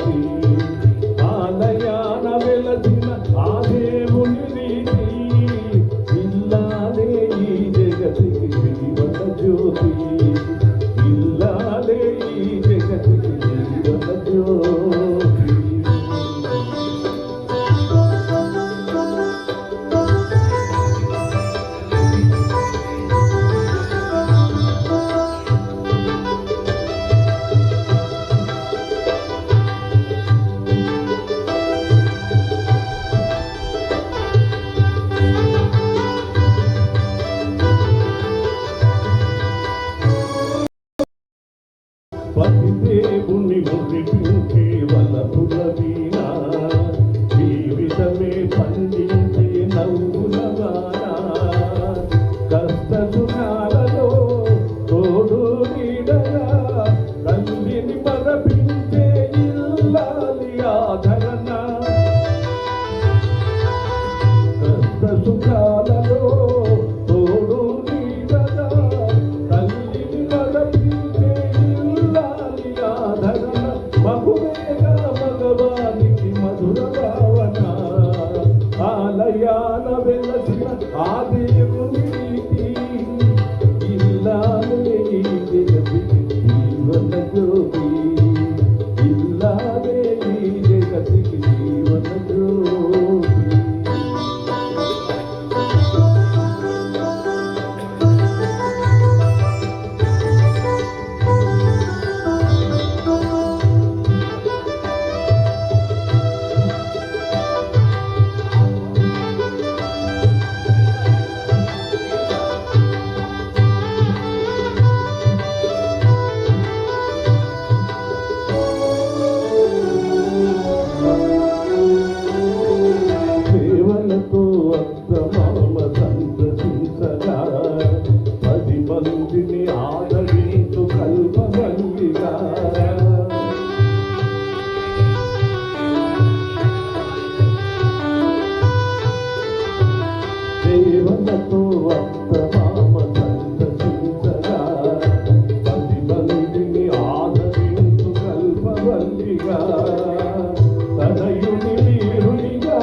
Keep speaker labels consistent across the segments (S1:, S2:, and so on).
S1: జ్యోతి ఆలయాన వెలసిన ఆ దేవుని రీతి ఇల్లాలే ఈ జగతికి జీవన జ్యోతి ఇల్లాలే ఈ జగతికి జీవన జ్యోతి పతిదేవుని మురిపించే వలపుల వీణ జీవితమే పండించే నవ్వుల వాన కష్ట సుఖాలలో తోడు నీడగా తల్లిని మరపించే ఇల్లాలి ఆదరణ కష్ట సుఖాలలో తోడు నీడగా తల్లిని మరపించే మగువేగా మగవానికి మధుర భావన ఆలయాన వెలసిన ఆ దేవుని రీతి ఇల్లాలే ఈ జగతికి జీవన జ్యోతి ఇల్లాలే ఈ జగతికి జీవన జ్యోతి సేవలతో అత్తమామ సంతసించగా 10 మందిని ఆదరించు కల్పవల్లిగా సేవలతో అత్తమామ సంతసించగా 10 మందిని ఆదరించు కల్పవల్లిగా తనయుని వీరునిగా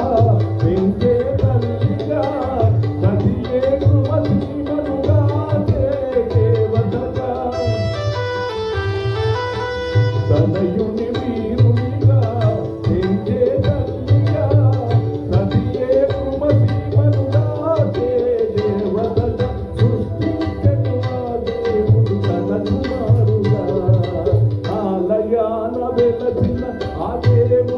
S1: పెంచే తల్లిగా సతియే కృమసీమనుగా దేవతగా తనయుని వీరునిగా పెంచే తల్లిగా సతియే కృమసీమనుగా దేవతగా సృష్టించెను ఆ దేవుడు తన కుమారుగా ఆలయాన వెలసిన ఆ దేవుని